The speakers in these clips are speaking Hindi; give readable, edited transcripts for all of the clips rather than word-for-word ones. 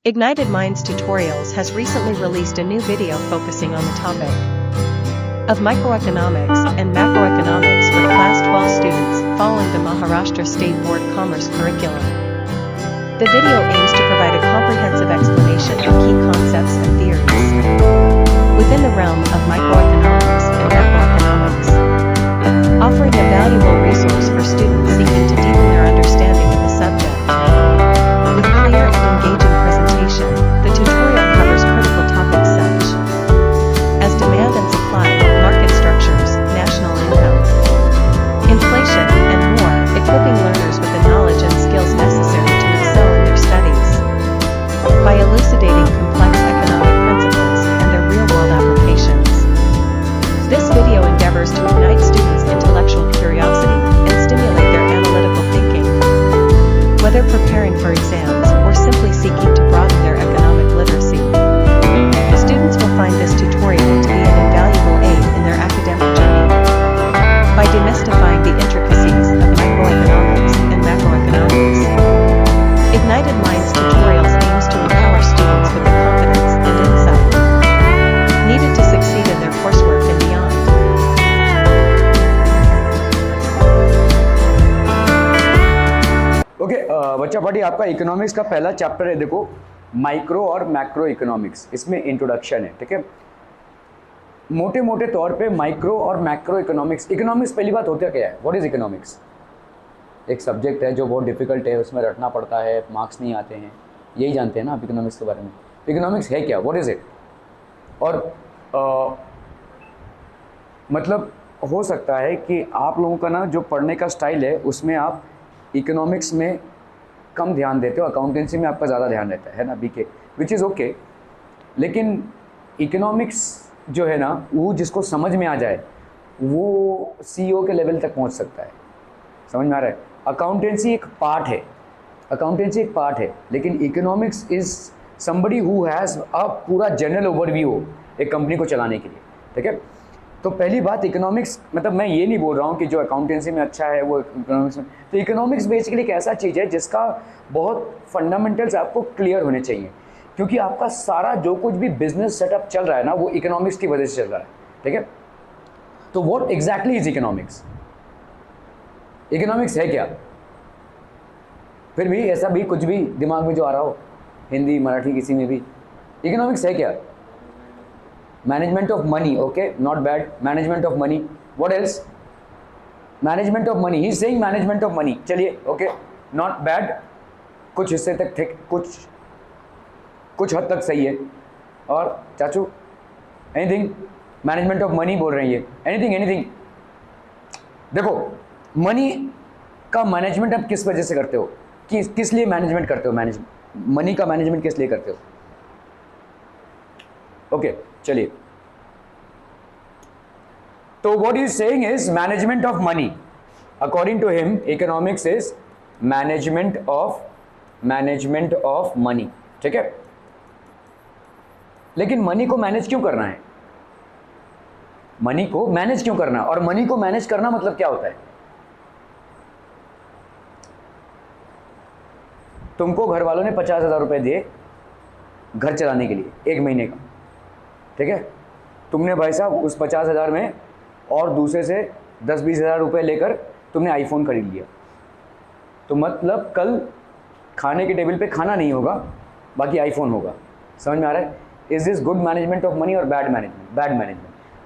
Ignited Minds Tutorials has recently released a new video focusing on the topic of microeconomics and macroeconomics for Class 12 students following the Maharashtra State Board Commerce curriculum. The video aims to provide a comprehensive explanation of key concepts and theories within the realm of microeconomics and macroeconomics, offering a valuable resource for students seeking to deepen their understanding of the subject. With clear and engaging presentation, the tutorial covers critical topics such as demand and supply, market structures, national income, inflation, and more, equipping learners with the knowledge and skills necessary to excel in their studies. By elucidating complex economic principles and their real-world applications, this video endeavors to ignite students' intellectual curiosity and stimulate their analytical thinking. Whether preparing for exams or simply seeking to broaden their economic literacy, students will find this tutorial to be an invaluable aid in their academic journey. By demystifying the intricacies of microeconomics and macroeconomics, Ignited Minds Tutorials aims to empower students with the confidence and insight needed to succeed in their coursework and beyond. Okay बच्चा पार्टी आपका इकोनॉमिक्स का पहला चैप्टर है। देखो, माइक्रो और मैक्रो इकोनॉमिक्स, इसमें इंट्रोडक्शन है। ठीक है, मोटे मोटे तौर पे माइक्रो और मैक्रो इकोनॉमिक्स पहली बात होता क्या है? What is economics? एक सब्जेक्ट है जो बहुत डिफिकल्ट है, उसमें रटना पड़ता है, मार्क्स नहीं आते हैं, यही जानते हैं ना आप इकोनॉमिक्स के बारे में। इकोनॉमिक्स है क्या? What is it? और मतलब हो सकता है कि आप लोगों का ना जो पढ़ने का स्टाइल है उसमें आप इकोनॉमिक्स में कम ध्यान देते हो, अकाउंटेंसी में आपका ज़्यादा ध्यान रहता है ना, बीके, विच इज़ ओके। लेकिन इकोनॉमिक्स जो है ना, वो जिसको समझ में आ जाए वो सीईओ के लेवल तक पहुंच सकता है। समझ में आ रहा है? अकाउंटेंसी एक पार्ट है, लेकिन economics is somebody who has a पूरा जनरल ओवरव्यू एक कंपनी को चलाने के लिए। ठीक है, तो पहली बात इकोनॉमिक्स, मतलब मैं ये नहीं बोल रहा हूँ कि जो अकाउंटेंसी में अच्छा है वो इकोनॉमिक्स में, तो इकोनॉमिक्स बेसिकली एक ऐसा चीज़ है जिसका बहुत फंडामेंटल्स आपको क्लियर होने चाहिए, क्योंकि आपका सारा जो कुछ भी बिजनेस सेटअप चल रहा है ना, वो इकोनॉमिक्स की वजह से चल रहा है। ठीक है, तो what exactly is economics? Economics है क्या? फिर भी ऐसा भी कुछ भी दिमाग में जो आ रहा हो, हिंदी मराठी किसी में भी, इकोनॉमिक्स है क्या? Management of money, okay, not bad, management of money. What else? Management of money, he is saying management of money, चलिए ओके, नॉट बैड, कुछ हिस्से तक ठीक, कुछ हद तक सही है। और चाचू एनीथिंग? मैनेजमेंट ऑफ मनी बोल रहे हैं ये, एनीथिंग। देखो, मनी का मैनेजमेंट आप किस वजह से करते हो, किस लिए मैनेजमेंट करते हो? मनी का मैनेजमेंट किस लिए करते हो? ओके, चलिए, तो what is saying is management of money. According to him, economics is management of money. ठीक है, लेकिन मनी को मैनेज क्यों करना है? मनी को मैनेज क्यों करना? और मनी को मैनेज करना मतलब क्या होता है? तुमको घर वालों ने 50,000 रुपए दिए घर चलाने के लिए, एक महीने का। ठीक है, तुमने भाई साहब उस 50,000 में और दूसरे से 10-20 हज़ार रुपये लेकर तुमने आईफोन खरीद लिया, तो मतलब कल खाने के टेबल पे खाना नहीं होगा, बाकी आईफोन होगा। समझ में आ रहा है? Is this good management of money और बैड मैनेजमेंट?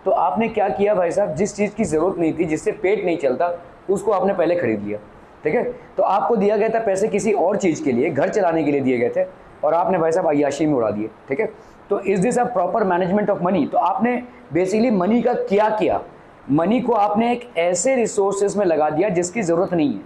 तो आपने क्या किया भाई साहब, जिस चीज़ की ज़रूरत नहीं थी, जिससे पेट नहीं चलता, उसको आपने पहले खरीद लिया। ठीक है, तो आपको दिया गया था पैसे किसी और चीज़ के लिए, घर चलाने के लिए दिए गए थे, और आपने भाई साहब अय्याशी में उड़ा दिए। ठीक है, तो is this a proper management of money? तो आपने बेसिकली मनी का क्या किया? मनी को आपने एक ऐसे रिसोर्सेज में लगा दिया जिसकी ज़रूरत नहीं है।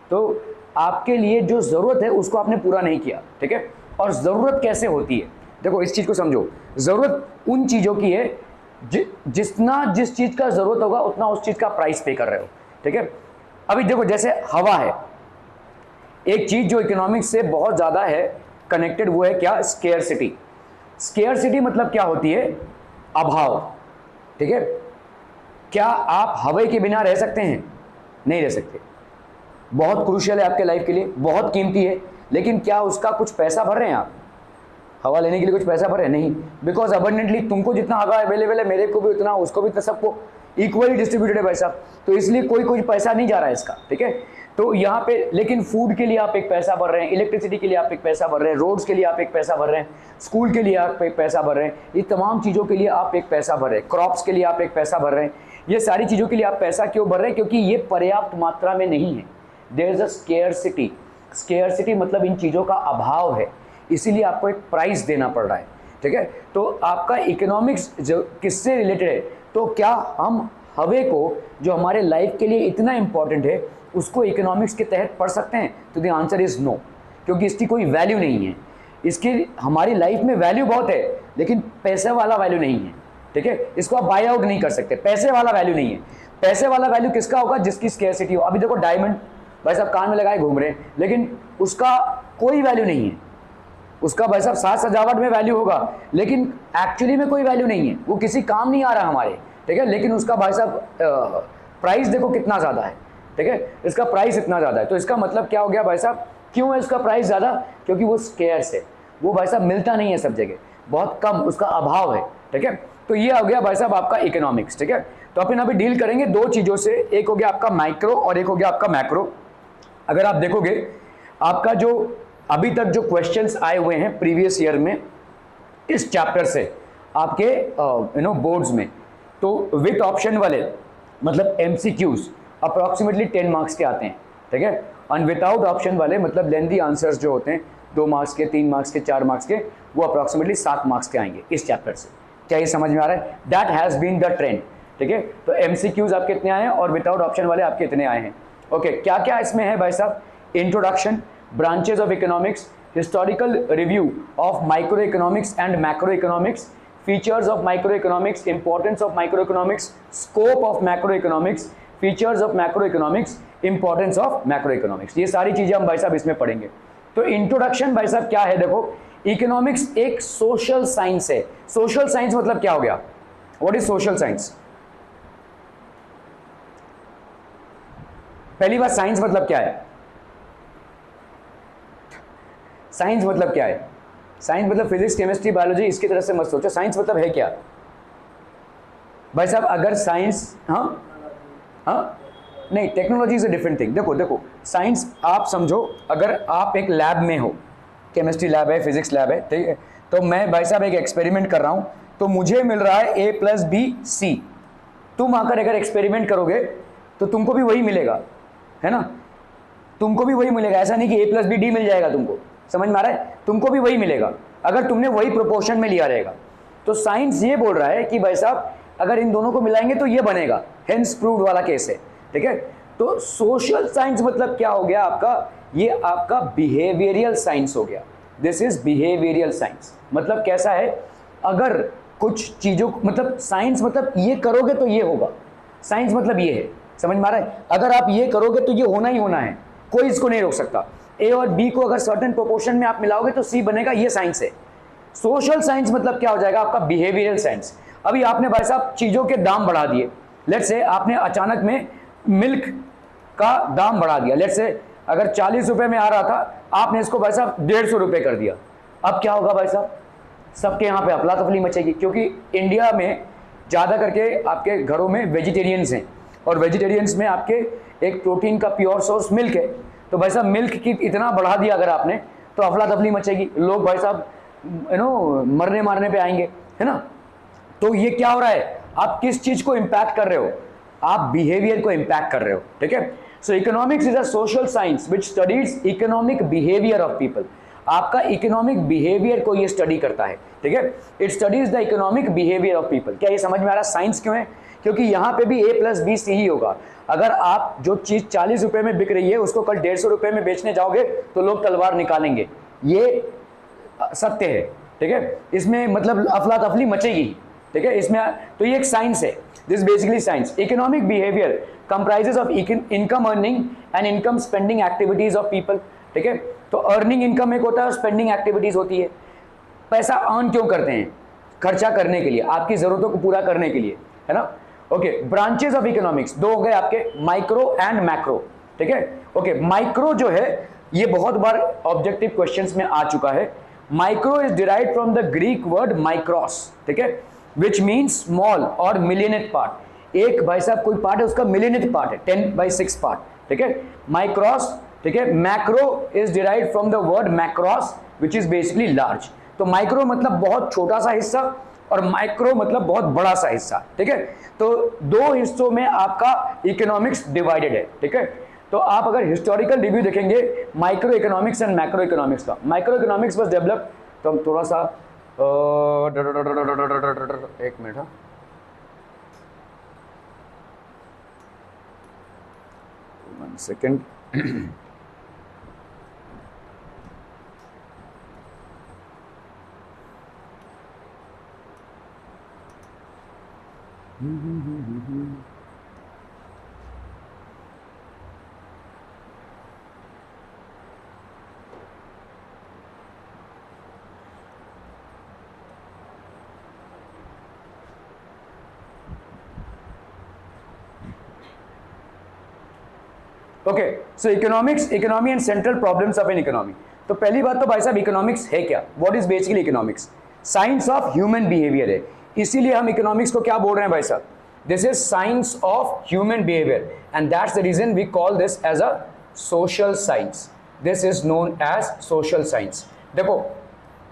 तो आपके लिए जो ज़रूरत है उसको आपने पूरा नहीं किया। ठीक है, और ज़रूरत कैसे होती है? देखो, इस चीज़ को समझो, ज़रूरत उन चीज़ों की है जिस चीज़ का ज़रूरत होगा उतना उस चीज़ का प्राइस पे कर रहे हो। ठीक है, अभी देखो, जैसे हवा है, एक चीज़ जो इकोनॉमिक्स से बहुत ज़्यादा है कनेक्टेड, वो है क्या? स्केयरसिटी मतलब क्या होती है? अभाव। ठीक है, क्या आप हवा के बिना रह सकते हैं? नहीं रह सकते। बहुत क्रूशियल है आपके लाइफ के लिए, बहुत कीमती है, लेकिन क्या उसका कुछ पैसा भर रहे हैं आप? हवा लेने के लिए कुछ पैसा भरे? नहीं, बिकॉज अबंडेंटली तुमको जितना हवा अवेलेबल है मेरे को भी उतना, उसको भी उतना, सबको इक्वली डिस्ट्रीब्यूटेड है भाई साहब, तो इसलिए कोई पैसा नहीं जा रहा है इसका, ठीक है। तो यहाँ पे लेकिन फूड के लिए आप एक पैसा भर रहे हैं, इलेक्ट्रिसिटी के लिए आप एक पैसा भर रहे हैं, रोड्स के लिए आप एक पैसा भर रहे हैं, स्कूल के लिए आप एक पैसा भर रहे हैं, ये तमाम चीज़ों के लिए आप एक पैसा भर रहे हैं, क्रॉप्स के लिए आप एक पैसा भर रहे हैं, ये सारी चीज़ों के लिए आप पैसा क्यों भर रहे हैं? क्योंकि ये पर्याप्त मात्रा में नहीं है, there is a scarcity. Scarcity मतलब इन चीज़ों का अभाव है, इसीलिए आपको एक प्राइस देना पड़ रहा है, ठीक है। तो आपका इकोनॉमिक्स जो किससे रिलेटेड है, तो क्या हम हवे को जो हमारे लाइफ के लिए इतना इंपॉर्टेंट है उसको इकोनॉमिक्स के तहत पढ़ सकते हैं? तो द आंसर इज नो, क्योंकि इसकी कोई वैल्यू नहीं है। इसकी हमारी लाइफ में वैल्यू बहुत है लेकिन पैसे वाला वैल्यू नहीं है, ठीक है। इसको आप बाय आउट नहीं कर सकते, पैसे वाला वैल्यू नहीं है। पैसे वाला वैल्यू किसका होगा? जिसकी स्केयरसिटी हो। अभी देखो डायमंड भाई साहब कान में लगाए घूम रहे हैं, लेकिन उसका कोई वैल्यू नहीं है। उसका भाई साहब साज सजावट में वैल्यू होगा लेकिन एक्चुअली में कोई वैल्यू नहीं है, वो किसी काम नहीं आ रहा हमारे, ठीक है। लेकिन उसका भाई साहब प्राइस देखो कितना ज़्यादा है, ठीक है। इसका प्राइस इतना ज़्यादा है, तो इसका मतलब क्या हो गया भाई साहब? क्यों है इसका प्राइस ज़्यादा? क्योंकि वो स्केयर्स है, वो भाई साहब मिलता नहीं है सब जगह, बहुत कम उसका अभाव है, ठीक है। तो ये हो गया भाई साहब आपका इकोनॉमिक्स, ठीक है। तो अपन अभी डील करेंगे दो चीज़ों से, एक हो गया आपका माइक्रो और एक हो गया आपका मैक्रो। अगर आप देखोगे आपका जो अभी तक जो क्वेश्चंस आए हुए हैं प्रीवियस ईयर में इस चैप्टर से आपके बोर्ड्स में, तो विथ ऑप्शन वाले मतलब एमसीक्यूज अप्रॉक्सीमेटली 10 मार्क्स के आते हैं, ठीक है। और विदाउट ऑप्शन वाले मतलब लेंथी आंसर्स जो होते हैं 2 मार्क्स के, 3 मार्क्स के, 4 मार्क्स के, वो अप्रॉक्सीमेटली 7 मार्क्स के आएंगे इस चैप्टर से। क्या ये समझ में आ रहा है? That has been the trend, ठीक है। तो एमसीक्यूज आपके इतने आए हैं और विदाउट ऑप्शन वाले आपके इतने आए हैं। ओके, क्या क्या इसमें है भाई साहब? Introduction, branches of economics, historical review of micro economics and macro economics, features of microeconomics, importance of microeconomics, scope of macroeconomics, features of macroeconomics, importance of macroeconomics, ये सारी चीजें हम भाई साहब इसमें पढ़ेंगे। तो इंट्रोडक्शन भाई साहब क्या है? देखो, इकोनॉमिक्स एक सोशल साइंस है। सोशल साइंस मतलब क्या हो गया? What is social science? पहली बात, साइंस मतलब क्या है? साइंस मतलब क्या है? साइंस मतलब फिजिक्स, केमिस्ट्री, बायोलॉजी, इसकी तरह से मत सोचो। साइंस मतलब है क्या भाई साहब? अगर साइंस, हाँ नहीं, technology is a different thing. देखो साइंस आप समझो, अगर आप एक लैब में हो, केमिस्ट्री लैब है, फिजिक्स लैब है, ठीक है, तो मैं भाई साहब एक एक्सपेरिमेंट कर रहा हूँ, तो मुझे मिल रहा है A+B+C। तुम आकर अगर एक्सपेरिमेंट करोगे तो तुमको भी वही मिलेगा, है ना? तुमको भी वही मिलेगा, ऐसा नहीं कि A+B+D मिल जाएगा तुमको, समझ में आ रहा है? तुमको भी वही मिलेगा अगर तुमने वही प्रोपोर्शन में लिया रहेगा। तो साइंस ये बोल रहा है कि भाई साहब अगर इन दोनों को मिलाएंगे तो ये बनेगा, हेंस प्रूव्ड वाला केस है, ठीक है। तो सोशल साइंस मतलब क्या हो गया आपका? ये आपका बिहेवियरल साइंस हो गया। This is behavioural science. मतलब कैसा है? अगर कुछ चीज़ों मतलब साइंस मतलब ये करोगे तो ये होगा, साइंस मतलब ये है, समझ में आ रहा है? अगर आप ये करोगे तो ये होना ही होना है, कोई इसको नहीं रोक सकता। ए और बी को अगर सर्टेन प्रोपोर्शन में आप मिलाओगे तो सी बनेगा, ये साइंस है। सोशल साइंस मतलब क्या हो जाएगा आपका? Behavioural science. अभी आपने भाई साहब चीज़ों के दाम बढ़ा दिए, लेट्स से आपने अचानक में मिल्क का दाम बढ़ा दिया, लेट्स से अगर 40 रुपये में आ रहा था, आपने इसको भाई साहब 150 रुपये कर दिया। अब क्या होगा भाई साहब? सबके यहाँ पे अफला तफली मचेगी, क्योंकि इंडिया में ज़्यादा करके आपके घरों में वेजिटेरियंस हैं और वेजिटेरियंस में आपके एक प्रोटीन का प्योर सोर्स मिल्क है। तो भाई साहब मिल्क की इतना बढ़ा दिया अगर आपने, तो अफला तफली मचेगी, लोग भाई साहब मरने मारने पे आएंगे, है ना? तो ये क्या हो रहा है? आप किस चीज़ को इम्पैक्ट कर रहे हो? आप बिहेवियर को इम्पैक्ट कर रहे हो, ठीक है। So economics is a social science which studies economic behaviour of people. आपका इकोनॉमिक बिहेवियर को ये स्टडी करता है, ठीक है। It studies the economic behaviour of people. क्या ये समझ में आ रहा है? साइंस क्यों है? क्योंकि यहाँ पे भी A+B+C ही होगा। अगर आप जो चीज़ 40 रुपये में बिक रही है उसको कल 150 रुपये में बेचने जाओगे तो लोग तलवार निकालेंगे, ये सत्य है, ठीक है। इसमें मतलब अफला तफली मचेगी, ठीक है। इसमें तो ये एक साइंस है, this basically science. Economic behaviour comprises of income earning and income spending activities of people, ठीक है। तो अर्निंग इनकम एक होता है और स्पेंडिंग एक्टिविटीज होती है। पैसा अर्न क्यों करते हैं? खर्चा करने के लिए, आपकी ज़रूरतों को पूरा करने के लिए, है ना। ओके, ब्रांचेज ऑफ इकोनॉमिक्स दो हो गए आपके, माइक्रो एंड मैक्रो, ठीक है। ओके, माइक्रो जो है ये बहुत बार ऑब्जेक्टिव क्वेश्चंस में आ चुका है। Micro is derived from the Greek word micros, ठीक है, विच मीन्स स्मॉल और मिलियनेथ पार्ट। एक भाई साहब कोई पार्ट है उसका मिलियनेथ पार्ट है, 10/6 पार्ट, ठीक है, माइक्रोस, ठीक है। Macro is derived from the word macros which is basically large. तो माइक्रो मतलब बहुत छोटा सा हिस्सा और माइक्रो मतलब बहुत बड़ा सा हिस्सा, ठीक है। तो दो हिस्सों में आपका इकोनॉमिक्स डिवाइडेड है, ठीक है। तो आप अगर हिस्टोरिकल रिव्यू देखेंगे micro economics and macro economics का, माइक्रो इकोनॉमिक्स वाज डेवलप, तो हम थोड़ा सा एक मिनट, हाँ, one second. Okay, so economics, economy and central problems of an economy. तो पहली बात तो भाई साहब इकोनॉमिक्स है क्या, what is basically economics? Science of human behaviour है, इसीलिए हम इकोनॉमिक्स को क्या बोल रहे हैं भाई साहब, this is science of human behaviour and that's the reason we call this as a social science, this is known as social science. देखो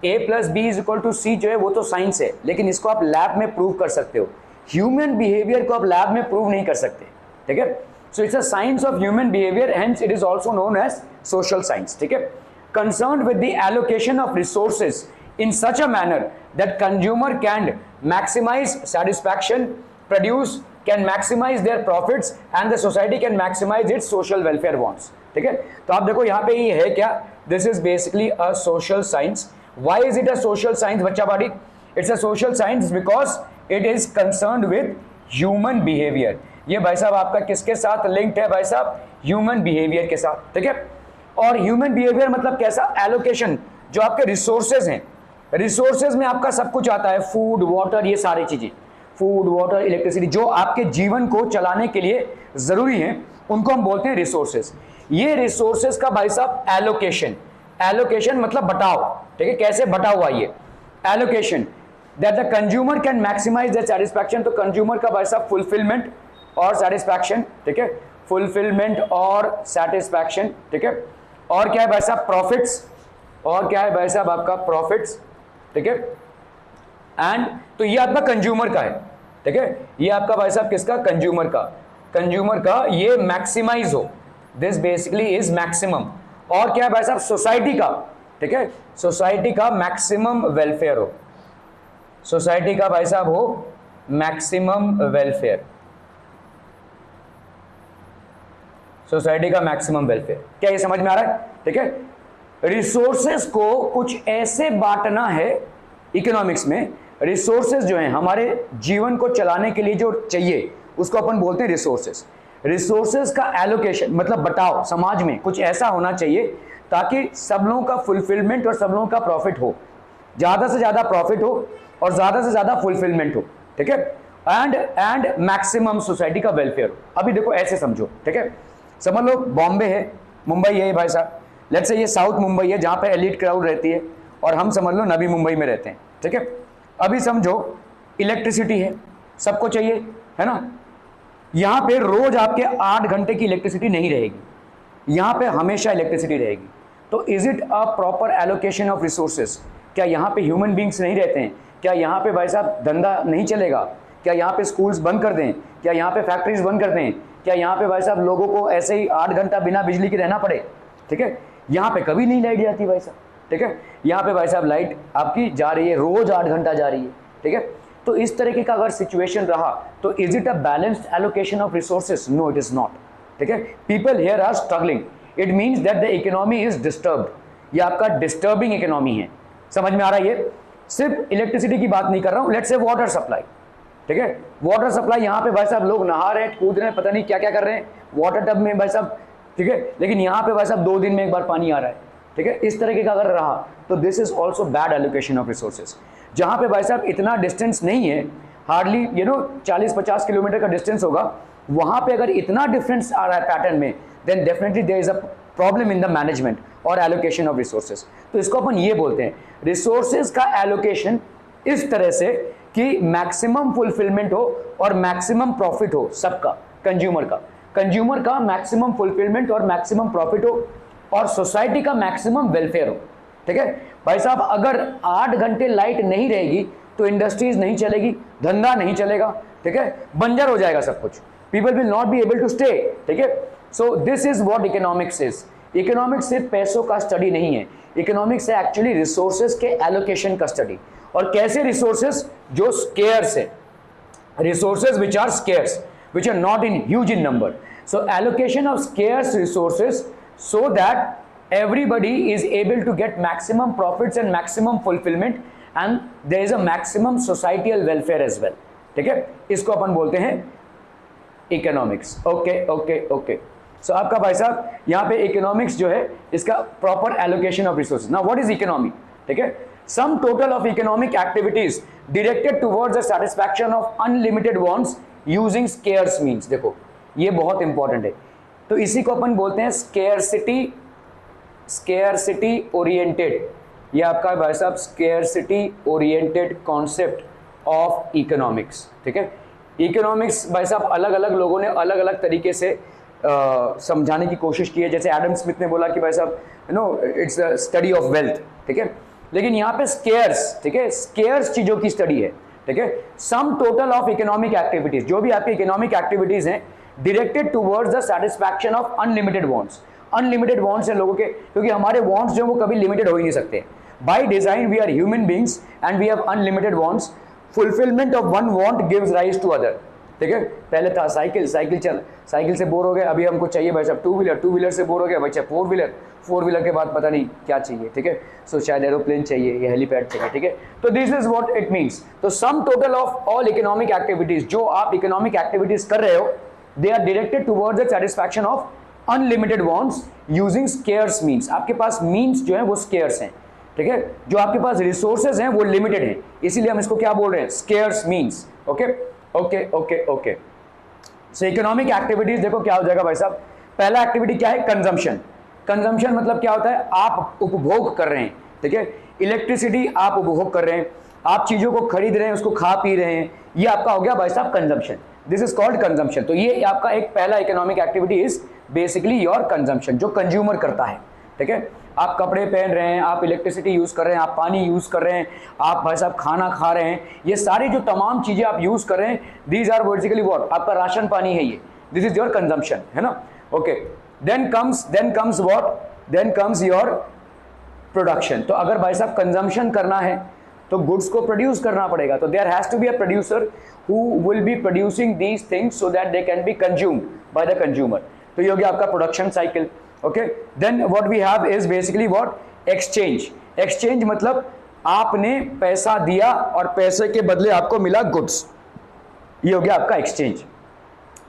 A+B=C जो है वो तो साइंस है, लेकिन इसको आप लैब में प्रूव कर सकते हो, ह्यूमन बिहेवियर को आप लैब में प्रूव नहीं कर सकते, ठीक है। So it's a science of human behavior, hence it is also known as social science, ठीक है। Concerned with the allocation of resources in such a manner that consumer can maximize satisfaction, can maximize their profits and the society can maximize its social welfare wants, ठीक है। तो आप देखो यहाँ पे ये है क्या, this is basically a social science. Why is it a social science बच्चा बाड़ी? It's a social science because it is concerned with human behavior. ये भाई साहब आपका किसके साथ लिंक्ड है भाई साहब, ह्यूमन बिहेवियर के साथ, ठीक है। और ह्यूमन बिहेवियर मतलब कैसा, एलोकेशन, जो आपके रिसोर्सेज हैं, रिसोर्सेज में आपका सब कुछ आता है, फूड वाटर, ये सारी चीजें, फूड वाटर इलेक्ट्रिसिटी, जो आपके जीवन को चलाने के लिए जरूरी है, उनको हम बोलते हैं रिसोर्सेज। ये रिसोर्सेज का भाई साहब एलोकेशन, एलोकेशन मतलब बटाव, ठीक है, कैसे बटा हुआ ये allocation, that the consumer can maximise the satisfaction. तो कंज्यूमर का भाई साहब फुलफिलमेंट और सेटिस्फैक्शन, ठीक है, फुलफिलमेंट और सेटिस्फैक्शन, ठीक है। और क्या है भाई साहब, प्रॉफिट्स, और क्या है भाई साहब आपका प्रॉफिट्स, ठीक है। एंड तो ये आपका कंज्यूमर का है, ठीक है, ये आपका भाई साहब किसका, कंज्यूमर का, कंज्यूमर का ये मैक्सिमाइज हो, दिस बेसिकली इज मैक्सिमम। और क्या है भाई साहब, सोसाइटी का, ठीक है, सोसाइटी का मैक्सिमम वेलफेयर हो, सोसाइटी का भाई साहब हो मैक्सिमम वेलफेयर, सोसाइटी का मैक्सिमम वेलफेयर। क्या ये समझ में आ रहा है, ठीक है। रिसोर्सेज को कुछ ऐसे बांटना है इकोनॉमिक्स में, रिसोर्सेज जो हैं हमारे जीवन को चलाने के लिए जो चाहिए उसको अपन बोलते हैं रिसोर्सेज। रिसोर्सेज का एलोकेशन मतलब बटाव समाज में कुछ ऐसा होना चाहिए ताकि सब लोगों का फुलफिलमेंट और सब लोगों का प्रॉफिट हो, ज़्यादा से ज़्यादा प्रॉफिट हो और ज़्यादा से ज़्यादा फुलफिलमेंट हो, ठीक है, एंड मैक्सिमम सोसाइटी का वेलफेयर हो। अभी देखो ऐसे समझो, ठीक है, समझ लो बॉम्बे है, मुंबई है भाई साहब, लेट्स से ये साउथ मुंबई है जहाँ पे एलीट क्राउड रहती है, और हम समझ लो नवी मुंबई में रहते हैं, ठीक है। अभी समझो इलेक्ट्रिसिटी है, सबको चाहिए, है ना, यहाँ पे रोज आपके 8 घंटे की इलेक्ट्रिसिटी नहीं रहेगी, यहाँ पे हमेशा इलेक्ट्रिसिटी रहेगी। तो is it a proper allocation of resources? क्या यहाँ पे ह्यूमन बींग्स नहीं रहते हैं? क्या यहाँ पे भाई साहब धंधा नहीं चलेगा? क्या यहाँ पे स्कूल्स बंद कर दें? क्या यहाँ पे फैक्ट्रीज बंद कर दें? क्या यहाँ पे भाई साहब लोगों को ऐसे ही 8 घंटा बिना बिजली के रहना पड़े? ठीक है, यहाँ पे कभी नहीं लाइट जाती भाई साहब, ठीक है, यहाँ पे भाई साहब लाइट आपकी जा रही है, रोज 8 घंटा जा रही है, ठीक है। तो इस तरीके का अगर सिचुएशन रहा तो is it a balanced allocation of resources? No, it is not, ठीक है। People here are struggling, it means that the economy is disturbed. ये आपका डिस्टर्बिंग इकोनॉमी है, समझ में आ रहा है? ये सिर्फ इलेक्ट्रिसिटी की बात नहीं कर रहा हूँ, लेट्स से वाटर सप्लाई, ठीक है, वाटर सप्लाई, यहाँ पे भाई साहब लोग नहा रहे हैं, कूद रहे हैं, पता नहीं क्या क्या कर रहे हैं वाटर टब में भाई साहब, ठीक है, लेकिन यहाँ पे भाई साहब 2 दिन में एक बार पानी आ रहा है, ठीक है। इस तरीके का अगर रहा तो this is also bad allocation of resources. जहाँ पे भाई साहब इतना डिस्टेंस नहीं है, हार्डली 40-50 किलोमीटर का डिस्टेंस होगा, वहाँ पे अगर इतना डिफरेंस आ रहा है पैटर्न में, then definitely there is a problem in the management और एलोकेशन ऑफ रिसोर्सेज। तो इसको अपन ये बोलते हैं, रिसोर्सेज का एलोकेशन इस तरह से कि मैक्सिमम फुलफिलमेंट हो और मैक्सिमम प्रॉफिट हो सबका, कंज्यूमर का मैक्सिमम फुलफिलमेंट और मैक्सिमम प्रॉफिट हो और सोसाइटी का मैक्सिमम वेलफेयर हो। ठीक है भाई साहब, अगर 8 घंटे लाइट नहीं रहेगी तो इंडस्ट्रीज नहीं चलेगी, धंधा नहीं चलेगा, ठीक है, बंजर हो जाएगा सब कुछ, people will not be able to stay. ठीक है, so this is what economics is. Economics सिर्फ पैसों का स्टडी नहीं है, इकोनॉमिक्स है एक्चुअली रिसोर्सेज के एलोकेशन का स्टडी। और कैसे रिसोर्सेज जो स्केयर्स है, resources which are scarce, which are not in huge in number. So allocation of scarce resources so that everybody is able to get maximum profits and maximum fulfillment and there is a maximum societal welfare as well. ठीक है, इसको अपन बोलते हैं इकोनॉमिक्स। ओके ओके ओके, सो आपका भाई साहब यहाँ पे इकोनॉमिक्स जो है इसका proper allocation of resources. Now what is economy? ठीक है, sum total of economic activities directed towards the satisfaction of unlimited wants using scarce means। देखो ये बहुत इंपॉर्टेंट है, तो इसी को अपन बोलते हैं स्केयरसिटी ओरिएंटेड। ये आपका भाई साहब scarcity oriented concept of economics. ठीक है, इकोनॉमिक्स भाई साहब अलग अलग लोगों ने अलग अलग तरीके से समझाने की कोशिश की है। जैसे एडम स्मिथ ने बोला कि भाई साहब it's the study of wealth. ठीक है, लेकिन यहाँ पे स्केयर्स, ठीक है, स्केयर्स चीजों की स्टडी है। ठीक है, सम टोटल ऑफ इकोनॉमिक एक्टिविटीज, जो भी आपकी इकोनॉमिक एक्टिविटीज हैं directed towards the satisfaction of unlimited wants. Unlimited wants हैं लोगों के, क्योंकि हमारे वांट्स जो है वो कभी लिमिटेड हो ही नहीं सकते। By design we are human beings and we have unlimited wants. Fulfilment of one want gives rise to other. ठीक है, पहले था साइकिल से बोर हो गए, अभी हमको चाहिए भाई साहब टू व्हीलर से बोर हो गया भाई साहब फोर व्हीलर के बाद पता नहीं क्या चाहिए। ठीक है, सो शायद एरोप्लेन चाहिए या हेलीपैड चाहिए। ठीक है, तो this is what it means. तो sum total of all economic activities, जो आप इकोनॉमिक एक्टिविटीज कर रहे हो, they are directed towards the satisfaction of unlimited wants using scarce means. आपके पास मींस जो है वो स्केयर्स हैं। ठीक है, जो आपके पास रिसोर्सेज हैं वो लिमिटेड हैं, इसीलिए हम इसको क्या बोल रहे हैं, scarce means. Okay okay okay okay, so economic activities देखो क्या हो जाएगा भाई साहब। पहला एक्टिविटी क्या है, कंजम्पशन। कंजम्पशन मतलब क्या होता है, आप उपभोग कर रहे हैं। ठीक है, इलेक्ट्रिसिटी आप उपभोग कर रहे हैं, आप चीजों को खरीद रहे हैं, उसको खा पी रहे हैं, ये आपका हो गया भाई साहब consumption. This is called consumption. तो ये आपका एक पहला economic activity is basically your consumption, जो कंज्यूमर करता है। ठीक है, आप कपड़े पहन रहे हैं, आप इलेक्ट्रिसिटी यूज कर रहे हैं, आप पानी यूज कर रहे हैं, आप भाई साहब खाना खा रहे हैं, ये सारी जो तमाम चीजें आप यूज कर रहे हैं, दीज आर बेसिकली व्हाट, आपका राशन पानी है ये, दिस इज योर कंजम्पशन, है ना। Okay, then comes your production. तो अगर भाई साहब कंजम्पशन करना है तो गुड्स को प्रोड्यूस करना पड़ेगा, तो there has to be a producer who will be producing these things so that they can be consumed by the consumer. तो ये हो गया आपका production cycle. Okay, then what we have is basically what, exchange. Exchange मतलब आपने पैसा दिया और पैसे के बदले आपको मिला गुड्स, ये हो गया आपका एक्सचेंज।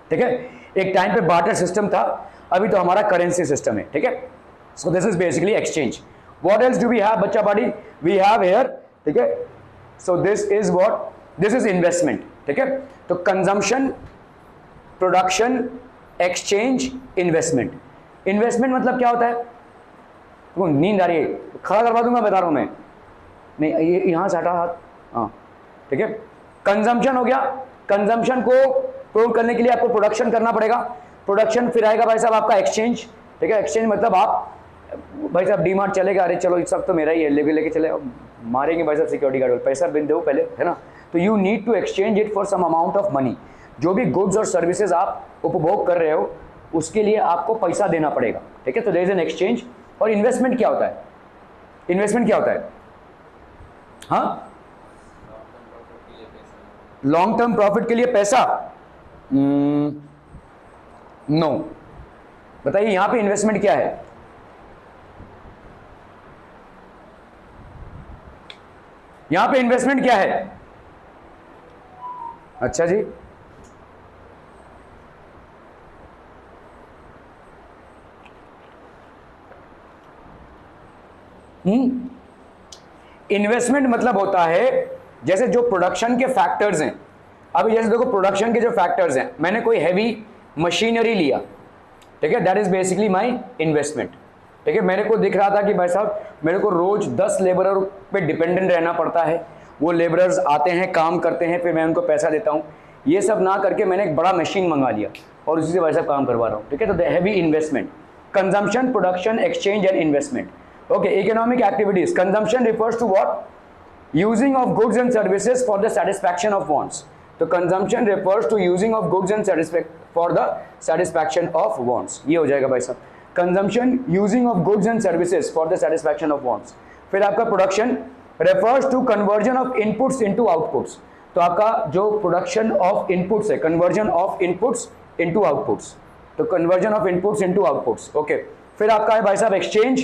ठीक है, एक टाइम पे बार्टर सिस्टम था, अभी तो हमारा करेंसी सिस्टम है। ठीक है, so this is basically exchange. What else do we have बच्चा पार्टी, वी हैव हियर। ठीक है, so this is what, this is investment. ठीक है, तो consumption, production, exchange, investment. Investment मतलब क्या होता है, तुमको नींद आ रही है, खड़ा करवा दूंगा, बता रहा हूं मैं, नहीं ये यहां से हटा हाथ, हाँ ठीक है। कंजम्पशन हो गया, कंजम्पशन को प्रूव करने के लिए आपको प्रोडक्शन करना पड़ेगा, प्रोडक्शन फिर आएगा भाई साहब आपका एक्सचेंज। ठीक है, एक्सचेंज मतलब आप भाई साहब डीमार्ट चलेगा, अरे चलो इस सब तो मेरा ही है, लेके चले, मारेंगे भाई साहब सिक्योरिटी गार्ड, पैसा बिन दो पहले, है ना। तो you need to exchange it for some amount of money. जो भी गुड्स और सर्विसेज आप उपभोग कर रहे हो उसके लिए आपको पैसा देना पड़ेगा। ठीक है, तो देयर इज एन एक्सचेंज। और इन्वेस्टमेंट क्या होता है, इन्वेस्टमेंट क्या होता है, हाँ, लॉन्ग टर्म प्रॉफिट के लिए पैसा, नो। बताइए यहां पे इन्वेस्टमेंट क्या है, यहां पे इन्वेस्टमेंट क्या है, अच्छा जी, इन्वेस्टमेंट मतलब होता है जैसे जो प्रोडक्शन के फैक्टर्स हैं। अभी जैसे देखो प्रोडक्शन के जो फैक्टर्स हैं, मैंने कोई हैवी मशीनरी लिया, ठीक है, that is basically my investment. ठीक है। मेरे को दिख रहा था कि भाई साहब मेरे को रोज 10 लेबरर पे डिपेंडेंट रहना पड़ता है, वो लेबरर्स आते हैं, काम करते हैं, फिर मैं उनको पैसा देता हूँ। ये सब ना करके मैंने एक बड़ा मशीन मंगा लिया और उसी से भाई साहब काम करवा रहा हूँ, ठीक है। तो the heavy investment, consumption, production, exchange and investment. Okay, economic activities, consumption refers to what? Using of goods and services for the satisfaction of wants. तो consumption refers to using of goods and for the satisfaction of wants, ये हो जाएगा भाई साहब। Consumption using of goods and services for the satisfaction of wants. फिर आपका production refers to conversion of inputs into outputs। तो आपका जो प्रोडक्शन ऑफ इनपुट्स है, conversion of inputs into outputs, तो conversion of inputs into outputs. Okay, फिर आपका है भाई साहब exchange,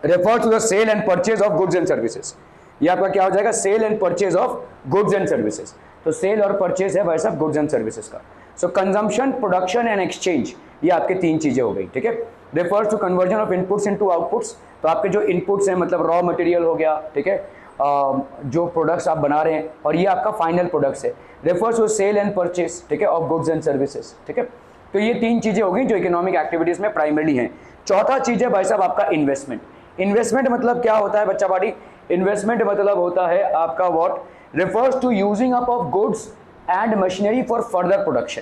refer to the sale and purchase of goods and services. ये आपका क्या हो जाएगा? Sale and purchase of goods and services. तो सेल और परचेज है भाई साहब गुड्स एंड सर्विसेज का। So consumption, production and exchange, ये आपके 3 चीजें हो गई, ठीक है। Refers to conversion of inputs into outputs, तो आपके जो इनपुट्स हैं मतलब रॉ मटेरियल हो गया, ठीक है, जो प्रोडक्ट्स आप बना रहे हैं, और ये आपका फाइनल प्रोडक्ट्स है। Refers to sale and purchase, ठीक है, ऑफ गुड्स एंड सर्विसेज, ठीक है। तो ये 3 चीजें हो गई जो इकोनॉमिक एक्टिविटीज में प्राइमरी हैं। चौथा चीज है भाई साहब आपका इन्वेस्टमेंट। इन्वेस्टमेंट मतलब क्या होता है बच्चा बाड़ी? इन्वेस्टमेंट मतलब होता है आपका what? Refers to using up of goods and machinery for further production.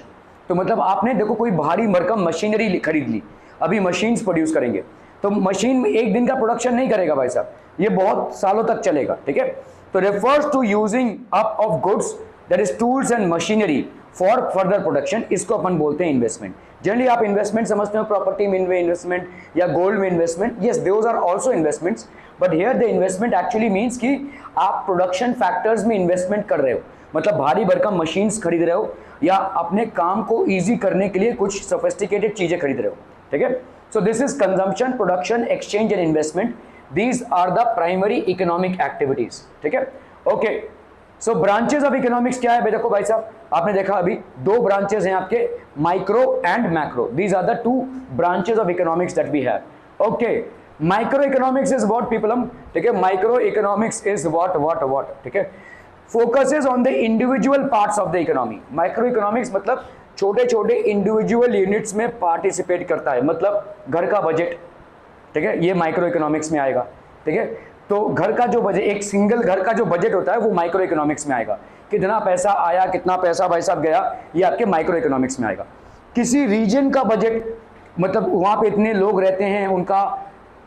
तो मतलब आपने देखो कोई भारी भरकम मशीनरी खरीद ली, अभी मशीन्स प्रोड्यूस करेंगे, तो मशीन में एक दिन का प्रोडक्शन नहीं करेगा भाई साहब, ये बहुत सालों तक चलेगा, ठीक है। तो refers to using up of goods, that is tools and machinery for further production, इसको अपन बोलते हैं इन्वेस्टमेंट। जनरली आप इन्वेस्टमेंट समझते हो प्रॉपर्टी में इन्वेस्टमेंट या गोल्ड में investment, yes those are also investments, but here the investment actually means कि आप प्रोडक्शन फैक्टर्स में इन्वेस्टमेंट कर रहे हो, मतलब भारी भरकम मशीन्स खरीद रहे हो या अपने काम को ईजी करने के लिए कुछ सोफिस्टिकेटेड चीजें खरीद रहे हो, ठीक है। So this is consumption, production, exchange and investment. These are the primary economic activities. ठीक है? Okay. So branches of economics क्या है? देखो भाई साहब, आपने देखा अभी 2 branches हैं आपके, micro and macro. These are the 2 branches of economics that we have. Okay. Microeconomics is what people हम, ठीक है? Microeconomics is what, ठीक है? Focuses on the individual parts of the economy. Microeconomics मतलब छोटे छोटे इंडिविजुअल यूनिट्स में पार्टिसिपेट करता है, मतलब घर का बजट, ठीक है, ये माइक्रो इकोनॉमिक्स में आएगा, ठीक है। तो घर का जो बजट, एक सिंगल घर का जो बजट होता है वो माइक्रो इकोनॉमिक्स में आएगा। कितना पैसा आया, कितना पैसा भाई साहब गया, ये आपके माइक्रो इकोनॉमिक्स में आएगा। किसी रीजन का बजट, मतलब वहाँ पे इतने लोग रहते हैं, उनका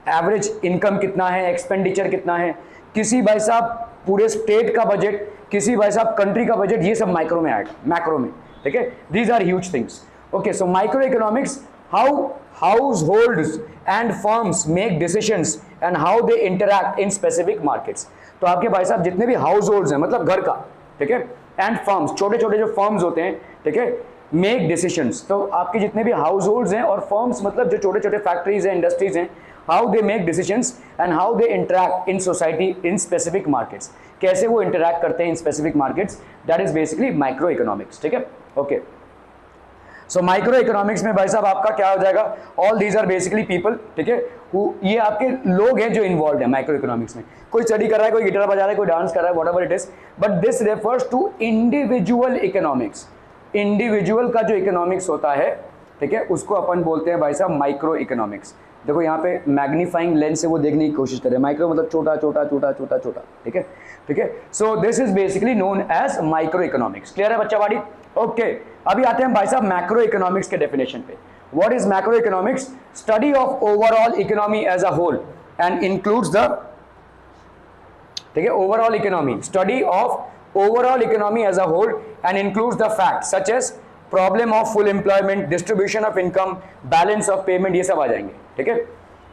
एवरेज इनकम कितना है, एक्सपेंडिचर कितना है, किसी भाई साहब पूरे स्टेट का बजट, किसी भाई साहब कंट्री का बजट, ये सब माइक्रो में आएगा, मैक्रो में, ठीक है। These are huge things. Okay, so micro economics, how households and firms make decisions and how they interact in specific markets. तो आपके भाई साहब जितने भी हाउस होल्ड्स हैं, मतलब घर का, ठीक है, एंड फर्म्स, छोटे छोटे जो फर्म्स होते हैं, ठीक है, मेक डिसीजंस। तो आपके जितने भी हाउस होल्ड्स हैं और फर्म्स मतलब जो छोटे छोटे फैक्ट्रीज हैं, इंडस्ट्रीज हैं, how they make decisions and how they interact in society in specific markets, कैसे वो इंटरैक्ट करते हैं इन specific markets, that is basically micro economics, ठीक है। ओके, सो माइक्रो इकोनॉमिक्स में भाई साहब आपका क्या हो जाएगा? All these are basically people, ठीक है, ये आपके लोग हैं जो इन्वॉल्व है माइक्रो इकोनॉमिक्स में। कोई स्टडी कर रहा है, कोई गिटार बजा रहा है, कोई डांस कर रहा है, whatever it is, but this refers to individual economics. Individual का जो इकोनॉमिक्स होता है, ठीक है, उसको अपन बोलते हैं भाई साहब माइक्रो इकोनॉमिक्स। देखो यहाँ पे मैग्नीफाइंग लेंस से वो देखने की कोशिश करें, माइक्रो मतलब छोटा छोटा छोटा छोटा छोटा, ठीक है, ठीक है। So this is basically known as micro economics. Clear है बच्चा बाड़ी? ओके, अभी आते हैं भाई साहब मैक्रो इकोनॉमिक्स के डेफिनेशन पे। What is macro economics? Study of overall economy as a whole and includes the, ठीक है, overall economy, study of overall economy as a whole and includes the facts such as problem of full employment, distribution of income, balance of payment, ये सब आ जाएंगे, ठीक है।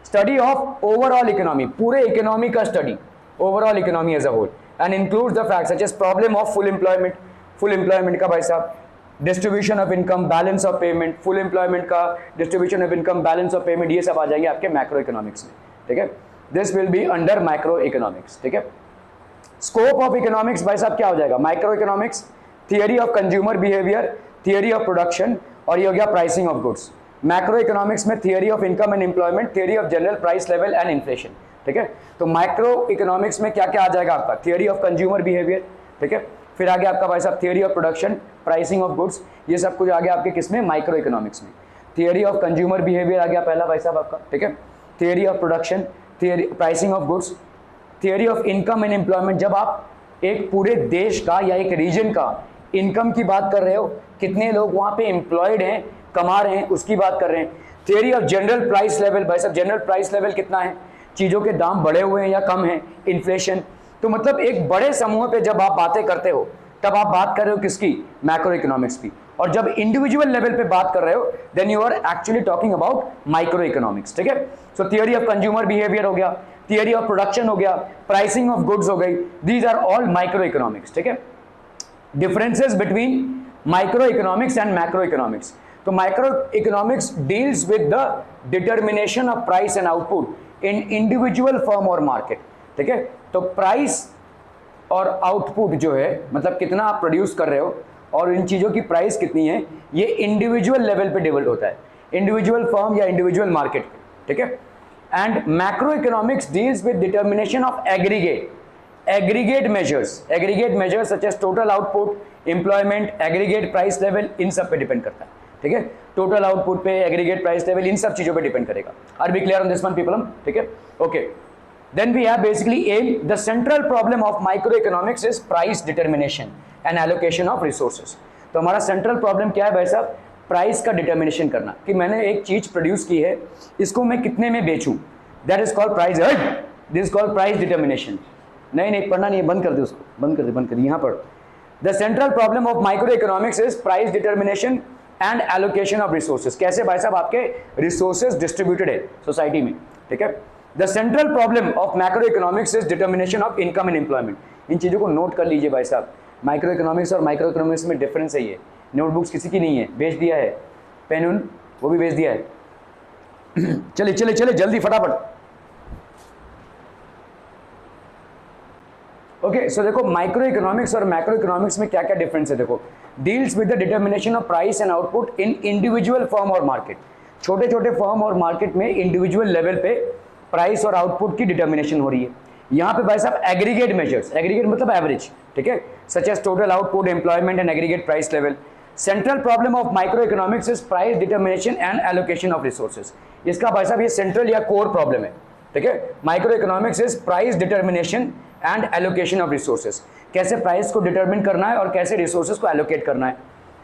स्टडी ऑफ ओवरऑल इकोनॉमी, पूरे इकोनॉमी का study, overall economy as a whole and includes the facts such as problem of full employment, full employment का भाई साहब, distribution of income, balance of payment, full employment का, distribution of income, balance of payment, ये सब आ जाएंगे आपके मैक्रो इकोनॉमिक्स में, ठीक है। This will be under micro economics, ठीक है। स्कोप ऑफ इकोनॉमिक्स भाई साहब क्या हो जाएगा? Micro economics, theory of consumer behaviour, theory of production, और ये हो गया pricing of goods. Macro economics में theory of income and employment, theory of general price level and inflation, ठीक है। तो माइक्रो इकोनॉमिक्स में क्या क्या आ जाएगा आपका? थियरी ऑफ कंज्यूमर बिहेवियर, ठीक है, फिर आगे आपका भाई साहब theory of production, pricing of goods, ये सब कुछ आ गया आपके किसमें? माइक्रो इकोनॉमिक्स में। थियरी ऑफ कंज्यूमर बिहेवियर आ गया पहला भाई साहब आपका, ठीक है। Theory of production, theory pricing of goods, theory of income and employment. जब आप एक पूरे देश का या एक रीजन का इनकम की बात कर रहे हो, कितने लोग वहाँ पे एम्प्लॉयड हैं, कमा रहे हैं, उसकी बात कर रहे हैं। Theory of general price level, भाई साहब जनरल प्राइस लेवल कितना है, चीज़ों के दाम बढ़े हुए हैं या कम हैं, इन्फ्लेशन। तो मतलब एक बड़े समूह पे जब आप बातें करते हो तब आप बात कर रहे हो किसकी, मैक्रो इकोनॉमिक्स की। और जब इंडिविजुअल लेवल पे बात कर रहे हो then you are actually talking about micro economics, ठीक है। So theory of consumer behaviour हो गया, थियरी ऑफ प्रोडक्शन हो गया, प्राइसिंग ऑफ गुड्स हो गई, these are all micro economics, ठीक है। Differences between micro economics and macro economics. तो micro economics deals with the determination of price and output in individual firm और मार्केट, ठीक है। तो प्राइस और आउटपुट जो है, मतलब कितना आप प्रोड्यूस कर रहे हो और इन चीज़ों की प्राइस कितनी है, ये इंडिविजुअल लेवल पे डेवलप होता है, इंडिविजुअल फर्म या इंडिविजुअल मार्केट पे, ठीक है। And macro economics deals with determination of aggregate measures such as total output, employment, aggregate price level, इन सब पे डिपेंड करता है, ठीक है। टोटल आउटपुट पे, एग्रीगेट प्राइस लेवल, इन सब चीज़ों पे डिपेंड करेगा। Are be clear on this one people, ठीक है, okay. Then we have basically aim, the central problem of microeconomics is price determination and allocation of resources. तो हमारा central problem क्या है भाई साहब, प्राइस का डिटर्मिनेशन करना, कि मैंने एक चीज प्रोड्यूस की है, इसको मैं कितने में बेचूं, that is called price, this is called price determination. नहीं पढ़ना नहीं है, बंद कर दे उसको, बंद कर दे, यहाँ पर the central problem of micro economics is price determination and allocation of resources. कैसे भाई साहब आपके रिसोर्सेज डिस्ट्रीब्यूटेड है सोसाइटी में, ठीक है। The central problem of macro economics is determination of income and employment. इन चीज़ों को नोट कर लीजिए भाई साहब, माइक्रो इकोनॉमिक्स और माइक्रो इकोनॉमिक्स में डिफरेंस है ये। नोटबुक्स किसी की नहीं है, बेच दिया है, पेन उन वो भी बेच दिया है। चले जल्दी फटाफट। ओके, सो देखो माइक्रो इकोनॉमिक्स और मैक्रो इकोनॉमिक्स में क्या क्या डिफरेंस है। देखो, deals with the determination of price and output in individual firm और मार्केट। छोटे छोटे फर्म और मार्केट में इंडिविजुअल लेवल पे प्राइस और आउटपुट की डिटर्मिनेशन हो रही है। यहाँ पे भाई साहब एग्रीगेट मेजर्स, एग्रीगेट मतलब एवरेज, ठीक है, such as total output, employment and aggregate price level. Central problem of micro economics is price determination and allocation of resources. इसका भाई साहब ये सेंट्रल या कोर प्रॉब्लम है, ठीक है। Micro economics is price determination and allocation of resources, कैसे प्राइस को डिटर्मिन करना है और कैसे रिसोर्सेज को एलोकेट करना है।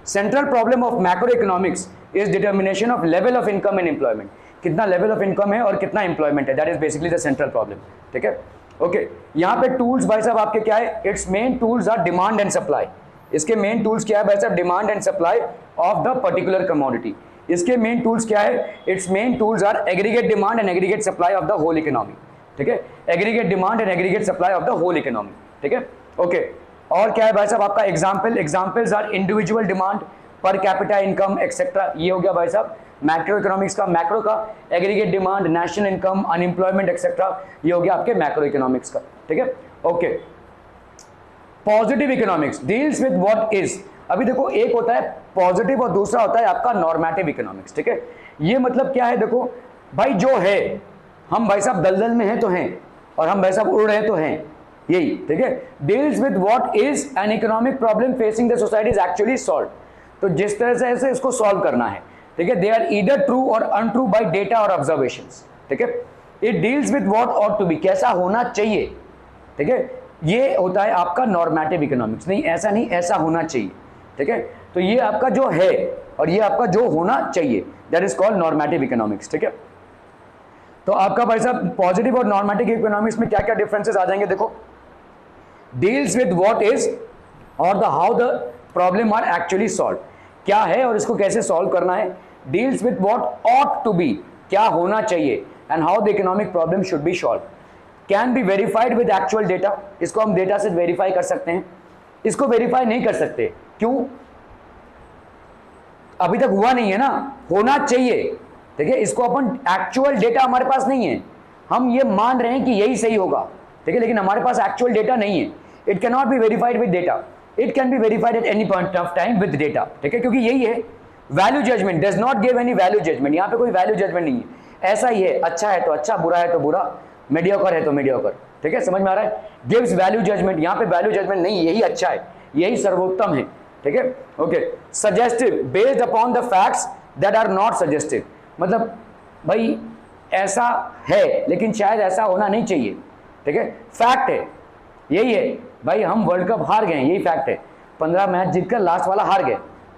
Central problem of macro economics is determination of level of income and employment, कितना लेवल ऑफ इनकम है और कितना एम्प्लॉयमेंट है, that is basically the central problem, ठीक है। ओके, यहाँ पे टूल्स भाई साहब आपके क्या है, its main tools are demand and supply. इसके मेन टूल्स क्या है भाई साहब, demand and supply of the particular commodity. इसके मेन टूल्स क्या है, its main tools are aggregate demand and aggregate supply of the whole economy, ठीक है, aggregate demand and aggregate supply of the whole economy, ठीक है। ओके, और क्या है भाई साहब आपका examples are individual demand, per capita income etcetera. ये हो गया भाई साहब मैक्रो इकोनॉमिक्स का। मैक्रो का aggregate demand, national income, unemployment etcetera, ये हो गया आपके मैक्रो इकोनॉमिक्स का, ठीक है। Okay, positive economics deals with what is. अभी देखो, एक होता है पॉजिटिव और दूसरा होता है आपका नॉर्मेटिव इकोनॉमिक्स, ठीक है। ये मतलब क्या है, देखो भाई जो है, हम भाई साहब दलदल में हैं तो हैं, और हम भाई साहब उड़ रहे हैं तो हैं, यही, ठीक है। Deals with what is an economic problem facing the society is actually solve. तो जिस तरह से ऐसे इसको सॉल्व करना है, ठीक है, दे आर ईदर ट्रू और अनट्रू बाय डेटा और ऑब्जर्वेशंस, ठीक है। It deals with what ought to be, कैसा होना चाहिए, ठीक है। ये होता है आपका नॉर्मेटिव इकोनॉमिक्स, नहीं ऐसा नहीं, ऐसा होना चाहिए, ठीक है। तो ये आपका जो है और ये आपका जो होना चाहिए, that is called normative economics, ठीक है। तो आपका भाई साहब पॉजिटिव और नॉर्मेटिव इकोनॉमिक्स में क्या क्या डिफरेंसेस आ जाएंगे, देखो, डील्स विद व्हाट इज और the how the problem are actually solve, क्या है और इसको कैसे सॉल्व करना है। Deals with what ought to be, क्या होना चाहिए, and how the economic problem should be solve. Can be verified with actual data, इसको हम डेटा से वेरीफाई कर सकते हैं। इसको वेरीफाई नहीं कर सकते, क्यों, अभी तक हुआ नहीं है ना, होना चाहिए, ठीक है। इसको अपन एक्चुअल डेटा हमारे पास नहीं है, हम ये मान रहे हैं कि यही सही होगा, ठीक है, लेकिन हमारे पास एक्चुअल डेटा नहीं है। It can not be verified with data, it can be verified at any point of time with data, ठीक है, क्योंकि यही है value judgement, does not give any value judgement. यहाँ पे कोई वैल्यू जजमेंट नहीं है, ऐसा ही है, अच्छा है तो अच्छा, बुरा है तो बुरा, मीडियोकर है तो मीडियोकर, ठीक है, समझ में आ रहा है। गिव्स वैल्यू जजमेंट, यहाँ पे वैल्यू जजमेंट नहीं, यही अच्छा है, यही सर्वोत्तम है, ठीक है। Okay, suggestive based upon the facts that are not suggestive, मतलब भाई ऐसा है, लेकिन शायद ऐसा होना नहीं चाहिए, ठीक है, फैक्ट है, यही है भाई, हम वर्ल्ड कप हार गए, यही फैक्ट है, 15 मैच जीतकर लास्ट वाला हार गए,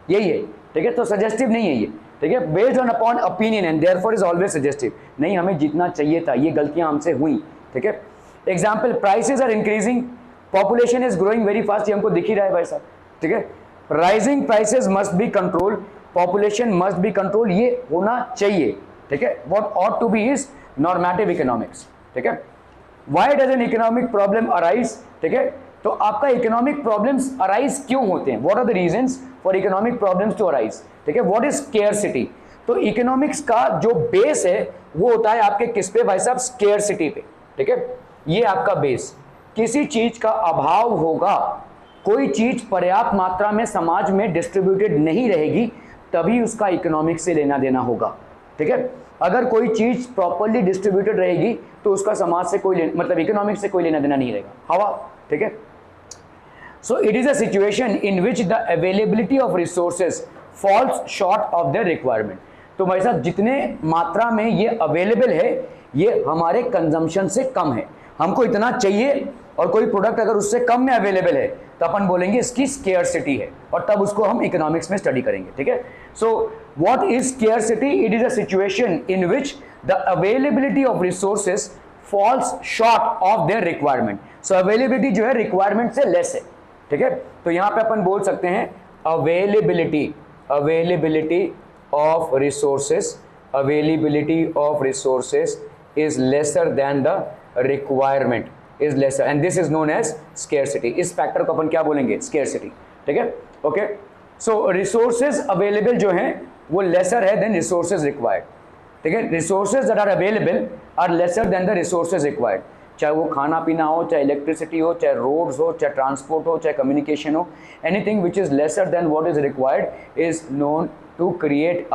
यही है, ठीक है, तो सजेस्टिव नहीं है ये, ठीक है, based on upon opinion and therefore is always suggestive, नहीं हमें जीतना चाहिए था, ये गलतियां हमसे हुई, ठीक है। Example, prices are increasing, population is growing very fast, ये हमको दिख ही रहा है भाई साहब, ठीक है, rising prices must be control, population must be control, ये होना चाहिए, ठीक है, what ought to be is normative economics, ठीक है। Why does an economic problem arise, ठीक है, तो आपका इकोनॉमिक प्रॉब्लम्स अराइज क्यों होते हैं, what are the reasons for economic problems to arise, ठीक है, व्हाट इज स्केयरसिटी, तो इकोनॉमिक्स का जो बेस है वो होता है आपके किस पे भाई साहब, स्केयरसिटी पे, ठीक है, ये आपका बेस, किसी चीज का अभाव होगा, कोई चीज पर्याप्त मात्रा में समाज में डिस्ट्रीब्यूटेड नहीं रहेगी, तभी उसका इकोनॉमिक्स से लेना देना होगा, ठीक है, अगर कोई चीज प्रॉपर्ली डिस्ट्रीब्यूटेड रहेगी तो उसका समाज से कोई मतलब इकोनॉमिक्स से कोई लेना देना नहीं रहेगा, हवा, ठीक है। So it is a situation in which the availability of resources falls short of the requirement, तो भाई साहब जितने मात्रा में ये अवेलेबल है ये हमारे कंजम्पशन से कम है, हमको इतना चाहिए और कोई प्रोडक्ट अगर उससे कम में अवेलेबल है तो अपन बोलेंगे इसकी स्केयरसिटी है, और तब उसको हम इकोनॉमिक्स में स्टडी करेंगे, ठीक है। So what is scarcity, it is a situation in which the availability of resources falls short of their requirement, so availability जो है रिक्वायरमेंट से लेस है, ठीक है, तो यहां पे अपन बोल सकते हैं availability of resources, availability of resources is lesser than the requirement, is lesser and this is known as scarcity, इस फैक्टर को अपन क्या बोलेंगे, scarcity, ठीक है, ओके। सो रिसोर्सेज अवेलेबल जो हैं वो लेसर है देन रिसोर्सेज रिक्वायर्ड, ठीक है, resources that are available are lesser than the resources required, चाहे वो खाना पीना हो, चाहे इलेक्ट्रिसिटी हो, चाहे रोड्स हो, चाहे ट्रांसपोर्ट हो, चाहे कम्युनिकेशन हो, anything which is lesser than what is required is known to create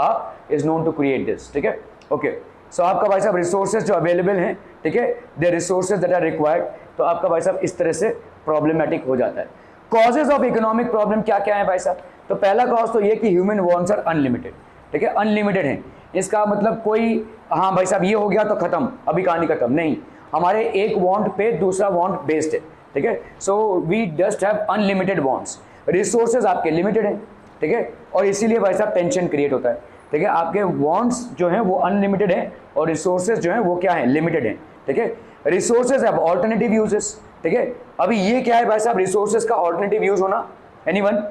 this, ठीक है, ओके। सो आपका भाई साहब रिसोर्सेज जो अवेलेबल हैं, ठीक है, the resources that are required, तो आपका भाई साहब इस तरह से प्रॉब्लमेटिक हो जाता है। कॉजेज ऑफ इकोनॉमिक प्रॉब्लम क्या क्या है भाई साहब, तो पहला कॉज तो ये कि ह्यूमन वांट्स आर अनलिमिटेड, ठीक है, अनलिमिटेड है, इसका मतलब कोई हाँ भाई साहब ये हो गया तो खत्म, अभी कहानी खत्म नहीं, हमारे एक वांट पे दूसरा वांट बेस्ड है, ठीक है, so we just have unlimited wants, resources आपके लिमिटेड हैं, ठीक है, और इसीलिए भाई साहब टेंशन क्रिएट होता है, ठीक है, आपके वांट्स जो हैं वो अनलिमिटेड हैं और रिसोर्सेज जो हैं वो क्या है, लिमिटेड हैं, ठीक है। रिसोर्सेज हैव ऑल्टरनेटिव यूजेस, ठीक है, अभी ये क्या है भाई साहब, रिसोर्सेज का ऑल्टरनेटिव यूज होना, anyone,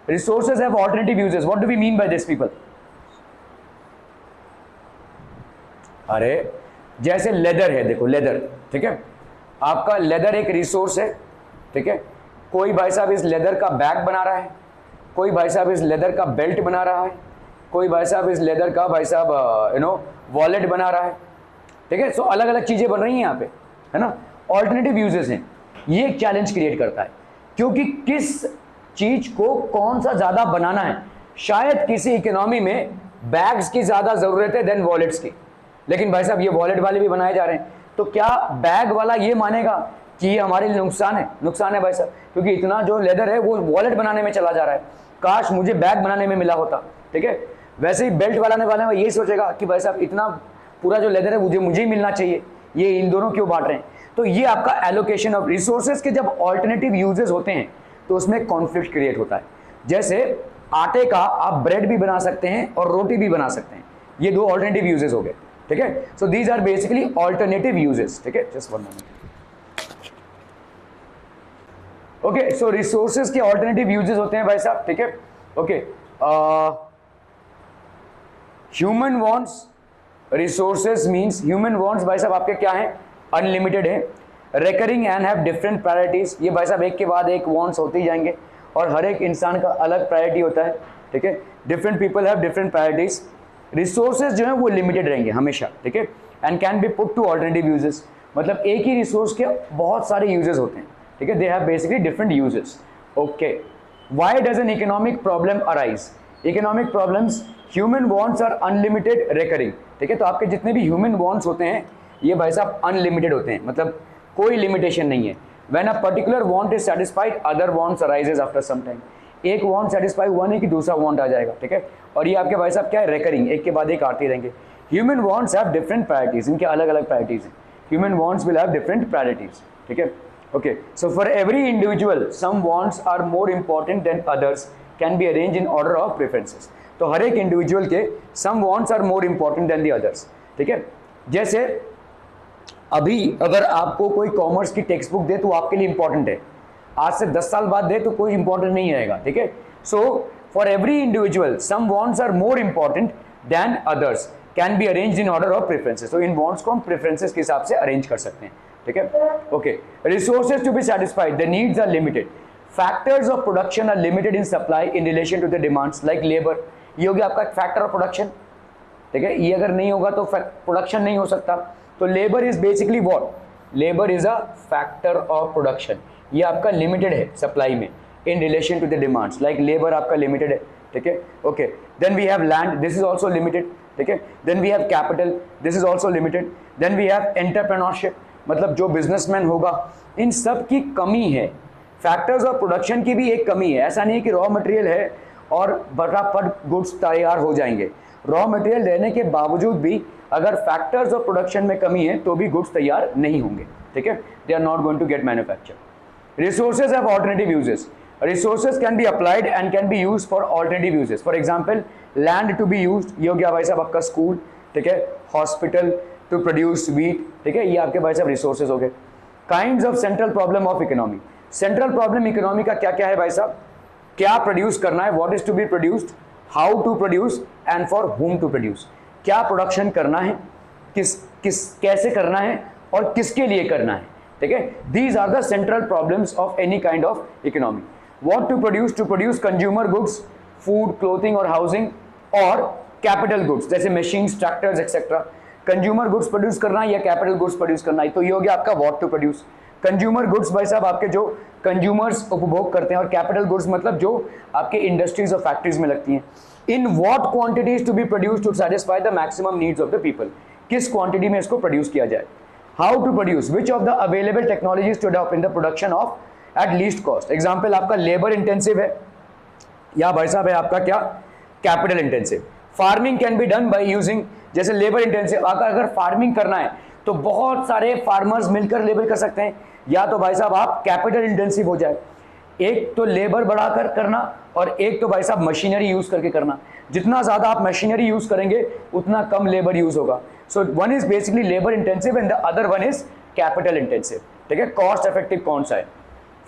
resources have alternative uses, what do we mean by this people, अरे जैसे लेदर है, देखो लेदर, ठीक है, आपका लेदर एक रिसोर्स है, ठीक है, कोई भाई साहब इस लेदर का बैग बना रहा है, कोई भाई साहब इस लेदर का बेल्ट बना रहा है, कोई भाई साहब इस लेदर का भाई साहब वॉलेट बना रहा है, ठीक है, सो अलग अलग चीज़ें बन रही हैं यहाँ पे, है ना, ऑल्टरनेटिव यूजेस हैं, ये एक चैलेंज क्रिएट करता है, क्योंकि किस चीज़ को कौन सा ज़्यादा बनाना है, शायद किसी इकोनॉमी में बैग्स की ज़्यादा ज़रूरत है देन वॉलेट्स की, लेकिन भाई साहब ये वॉलेट वाले भी बनाए जा रहे हैं, तो क्या बैग वाला ये मानेगा कि ये हमारे लिए नुकसान है भाई साहब, क्योंकि इतना जो लेदर है वो वॉलेट बनाने में चला जा रहा है, काश मुझे बैग बनाने में मिला होता, ठीक है, वैसे ही बेल्ट वाले यही सोचेगा कि भाई साहब इतना पूरा जो लेदर है मुझे ही मिलना चाहिए, ये इन दोनों क्यों बांट रहे हैं, तो ये आपका एलोकेशन ऑफ रिसोर्सेज के जब ऑल्टरनेटिव यूजेस होते हैं तो उसमें कॉन्फ्लिक्ट क्रिएट होता है, जैसे आटे का आप ब्रेड भी बना सकते हैं और रोटी भी बना सकते हैं, ये दो ऑल्टरनेटिव यूजेस हो गए, ठीक है, so these are basically alternative uses, ठीक है, just one moment, okay, so resources के ऑल्टरनेटिव यूजेस होते हैं भाई साहब, ठीक है, okay, human wants resources means human wants भाई साहब आपके क्या हैं, अनलिमिटेड है, recurring and have different priorities, ये भाई साहब एक के बाद एक वांट्स होते ही जाएंगे और हर एक इंसान का अलग प्रायोरिटी होता है, ठीक है, different people have different priorities, resources जो है वो लिमिटेड रहेंगे हमेशा, ठीक है, and can B put two alternative uses, मतलब एक ही रिसोर्स के बहुत सारे यूजेस होते हैं, ठीक है, they have basically different uses, okay. Why does an economic problem arise, economic problems, human wants are unlimited recurring, ठीक है, तो आपके जितने भी ह्यूमन वांट्स होते हैं ये भाई साहब अनलिमिटेड होते हैं, मतलब कोई लिमिटेशन नहीं है, when a particular want is satisfied other wants arises after some time, एक वांट सेटिस्फाई हुआ नहीं कि दूसरा वांट आ जाएगा, ठीक है, और ये आपके भाई साहब क्या है, रिकरिंग, एक के बाद एक आते रहेंगे, human wants have different priorities, इनके अलग अलग प्रायोरिटीज हैं. Human wants will have different priorities. ठीक है, okay. So for every individual some wants are more important than others can be arrange in order of preferences. तो हर एक इंडिविजुअल के some wants are more important than the others. ठीक है, जैसे अभी अगर आपको कोई कॉमर्स की टेक्स्ट बुक दे तो आपके लिए इंपॉर्टेंट है, आज से 10 साल बाद दे तो कोई इंपॉर्टेंट नहीं रहेगा. ठीक है, so for every individual some wants are more important than others can be arranged in order of preferences. तो इन वांट्स को हम प्रेफरेंसेस के हिसाब से अरेंज कर सकते हैं. ठीक है, okay. Resources to be satisfied, the needs are limited. Factors of production are limited in supply in relation to the demands like labour. ये हो गया आपका फैक्टर ऑफ प्रोडक्शन. ठीक है, ये अगर नहीं होगा तो प्रोडक्शन नहीं हो सकता. तो labour is basically what, labour is a factor of production. ये आपका लिमिटेड है सप्लाई में in relation to the demands, like labour आपका लिमिटेड है. ठीक है, okay. Then we have land, this is also limited. ठीक है, then we have capital, this is also limited. Then we have entrepreneurship, मतलब जो बिजनेसमैन होगा, इन सब की कमी है. फैक्टर्स ऑफ प्रोडक्शन की भी एक कमी है. ऐसा नहीं है कि रॉ मटेरियल है और फटाफट गुड्स तैयार हो जाएंगे. रॉ मटेरियल रहने के बावजूद भी अगर फैक्टर्स ऑफ प्रोडक्शन में कमी है तो भी गुड्स तैयार नहीं होंगे. ठीक है, they are not going to get manufacture. Resources have alternative uses. Resources can be applied and can be used for alternative uses. For example land to be used, ये हो गया भाई साहब आपका स्कूल. ठीक है, हॉस्पिटल टू प्रोड्यूस व्हीट. ठीक है, ये आपके भाई साहब रिसोर्सेज हो गए. Kinds of central problem of economy. Central problem economy का क्या क्या है भाई साहब, क्या प्रोड्यूस करना है, what is to be produced, how to produce and for whom to produce. क्या प्रोडक्शन करना है, कैसे करना है और किसके लिए करना है. ठीक है, these are the central problems of any kind of economy. What to produce consumer goods, food, clothing और हाउसिंग, और कैपिटल गुड्स जैसे machines, tractors etcetera. Consumer goods produce करना है या कैपिटल गुड्स प्रोड्यूस करना है, तो ये हो गया आपका what to produce. Consumer goods भाई साहब आपके जो कंज्यूमर्स उपभोग करते हैं, और कैपिटल गुड्स मतलब जो आपके इंडस्ट्रीज और फैक्ट्रीज में लगती हैं. In what quantities to be produce to satisfy the maximum needs of the people, किस क्वांटिटी में इसको प्रोड्यूस किया जाए. How to produce, which of the available technologies to adopt in the production of at least cost. Example आपका लेबर इंटेंसिव है या भाई साहब है आपका क्या capital intensive. Farming can be done by using, जैसे लेबर इंटेंसिव, अगर फार्मिंग करना है तो बहुत सारे फार्मर्स मिलकर लेबर कर सकते हैं, या तो भाई साहब आप कैपिटल इंटेंसिव हो जाए, एक तो लेबर बढ़ाकर करना और एक तो भाई साहब मशीनरी यूज करके करना. जितना ज्यादा आप मशीनरी यूज करेंगे उतना कम लेबर यूज होगा. So one is basically labour intensive and the other one is capital intensive. ठीक है, कॉस्ट इफेक्टिव कौन सा है.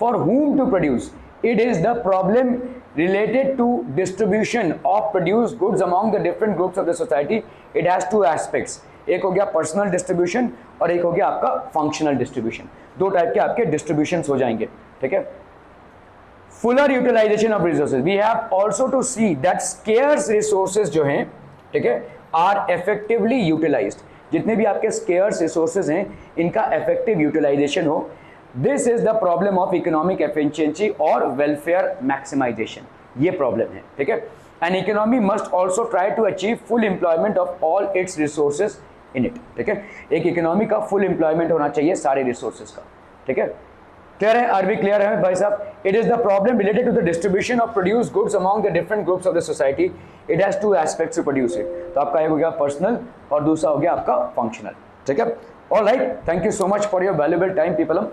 For whom to produce, it is the problem related to distribution of produced goods among the different groups of the society. It has two aspects. एक हो गया पर्सनल डिस्ट्रीब्यूशन और एक हो गया आपका फंक्शनल डिस्ट्रीब्यूशन. दो टाइप के आपके डिस्ट्रीब्यूशंस हो जाएंगे. ठीक है, fuller utilisation of resources. We have also to see that scarce resources जो हैं, ठीक है, आर इफेक्टिवली यूटिलाइज्ड. जितने भी आपके स्केयर्स रिसोर्सेज हैं इनका इफेक्टिव यूटिलाइजेशन हो. This is the problem of economic efficiency और वेलफेयर मैक्सिमाइजेशन. ये प्रॉब्लम है. ठीक है, an economy must also try to achieve full employment of all its resources in it. ठीक है, एक इकोनॉमी का फुल एम्प्लॉयमेंट होना चाहिए सारे रिसोर्सेज का. ठीक है, क्लियर है, आर वी क्लियर है भाई साहब. It is the problem related to the distribution of produce goods among the different groups of the society. It has two aspects to produce it. तो आपका एक हो गया पर्सनल और दूसरा हो गया आपका फंक्शनल. ठीक है, all right, thank you so much for your valuable time people.